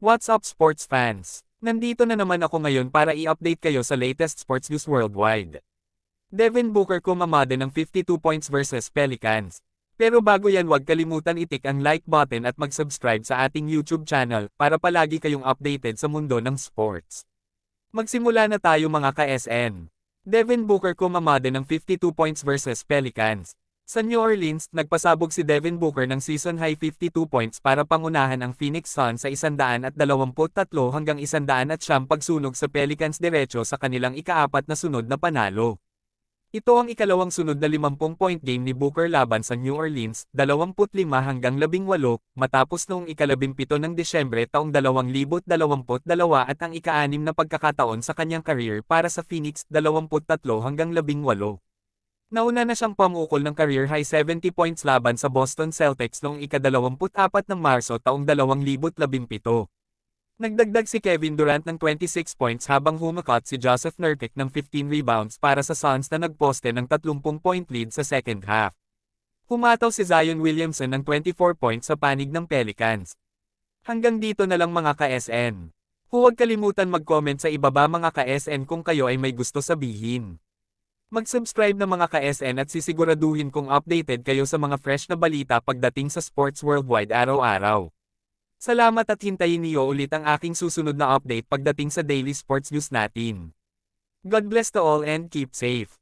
What's up sports fans? Nandito na naman ako ngayon para i-update kayo sa latest sports news worldwide. Devin Booker kumamada ng 52 points versus Pelicans. Pero bago yan, huwag kalimutan i-tick ang like button at mag-subscribe sa ating YouTube channel para palagi kayong updated sa mundo ng sports. Magsimula na tayo mga ka-SN. Devin Booker kumamada ng 52 points versus Pelicans. Sa New Orleans, nagpasabog si Devin Booker ng season-high 52 points para pangunahan ang Phoenix Suns sa 123 hanggang 109 pagsunog sa Pelicans diretso sa kanilang ikaapat na sunod na panalo. Ito ang ikalawang sunod na 50-point game ni Booker laban sa New Orleans, 25 hanggang 18, matapos noong ika-17 ng Desyembre taong 2022 at ang ika-6 na pagkakataon sa kanyang career para sa Phoenix, 23 hanggang 18. Nauna na siyang pamukol ng career-high 70 points laban sa Boston Celtics noong ika-24 ng Marso taong 2017. Nagdagdag si Kevin Durant ng 26 points habang humakot si Joseph Nurkic ng 15 rebounds para sa Suns na nagposte ng 30-point lead sa second half. Pumataw si Zion Williamson ng 24 points sa panig ng Pelicans. Hanggang dito na lang mga ka-SN. Huwag kalimutan mag-comment sa ibaba mga ka-SN kung kayo ay may gusto sabihin. Mag-subscribe na mga ka-SN at sisiguraduhin kung updated kayo sa mga fresh na balita pagdating sa sports worldwide araw-araw. Salamat at hintayin niyo ulit ang aking susunod na update pagdating sa daily sports news natin. God bless to all and keep safe.